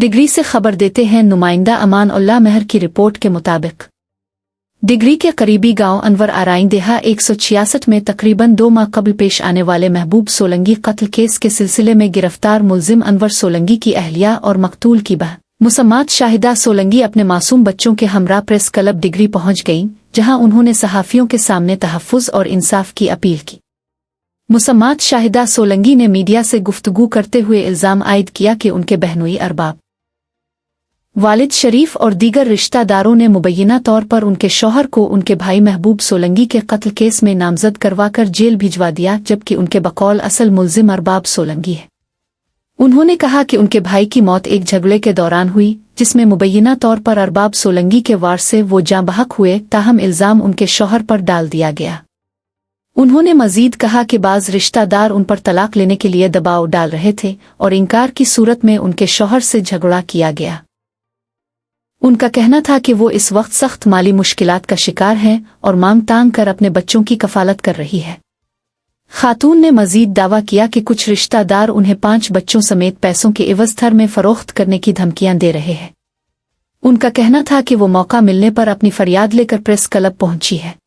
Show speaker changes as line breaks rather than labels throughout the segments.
Degree से खबर देते हैं नुमाइंदा अमान उल्लाह महर की रिपोर्ट के मुताबिक डिग्री के करीबी गांव अनवर आराइंदेहा 166 में तकरीबन 2 माह कबल पेश आने वाले महबूब सोलंकी कत्ल केस के सिलसिले में गिरफ्तार मुलजिम अनवर सोलंकी की अहलिया और मकतूल की बहन मुसम्मात शाहिदा सोलंकी अपने मासूम बच्चों के हमरा प्रेस क्लब डिग्री पहुंच गईं, जहां उन्होंने सहाफ़ियों के सामने तहफ़्फ़ुज़ और इंसाफ की अपील की। मुसम्मात शाहिदा सोलंकी ने मीडिया से गुफ्तगू करते हुए इल्ज़ाम आयद किया कि उनके बहनोई अरबाब वालिद शरीफ और दीगर रिश्तेदारों ने मुबैना तौर पर उनके शौहर को उनके भाई महबूब सोलंकी के कत्ल केस में नामजद करवाकर जेल भिजवा दिया, जबकि उनके बकौल असल मुल्जिम अरबाब सोलंकी है। उन्होंने कहा कि उनके भाई की मौत एक झगड़े के दौरान हुई, जिसमें मुबैना तौर पर अरबाब सोलंकी के वार से वो जाँ बहक हुए, ताहम इल्ज़ाम उनके शौहर पर डाल दिया गया। उन्होंने मजीद कहा कि बाज़ रिश्तेदार उन पर तलाक लेने के लिए दबाव डाल रहे थे और इनकार की सूरत में उनके शौहर से झगड़ा किया गया। उनका कहना था कि वो इस वक्त सख्त माली मुश्किलात का शिकार हैं और मांग तांग कर अपने बच्चों की कफालत कर रही है। खातून ने मजीद दावा किया कि कुछ रिश्तेदार उन्हें 5 बच्चों समेत पैसों के एवज थर में फरोख्त करने की धमकियां दे रहे हैं। उनका कहना था कि वो मौका मिलने पर अपनी फरियाद लेकर प्रेस क्लब पहुंची है।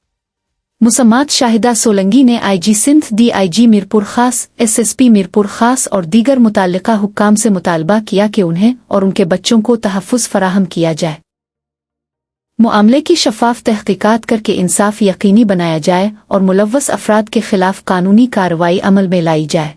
मुसम्मात शाहिदा सोलंकी ने IG सिंध, DIG मीरपुर खास, SSP मीरपुर खास और दीगर मुताल्लिका हुक्काम से मुतालबा किया कि उन्हें और उनके बच्चों को तहफ़्फ़ुज़ फराहम किया जाए, मामले की शफ़ाफ़ तहक़ीक़ात करके इंसाफ यकीनी बनाया जाए और मुलव्वस अफ़राद के ख़िलाफ़ कानूनी कार्रवाई अमल में लाई जाए।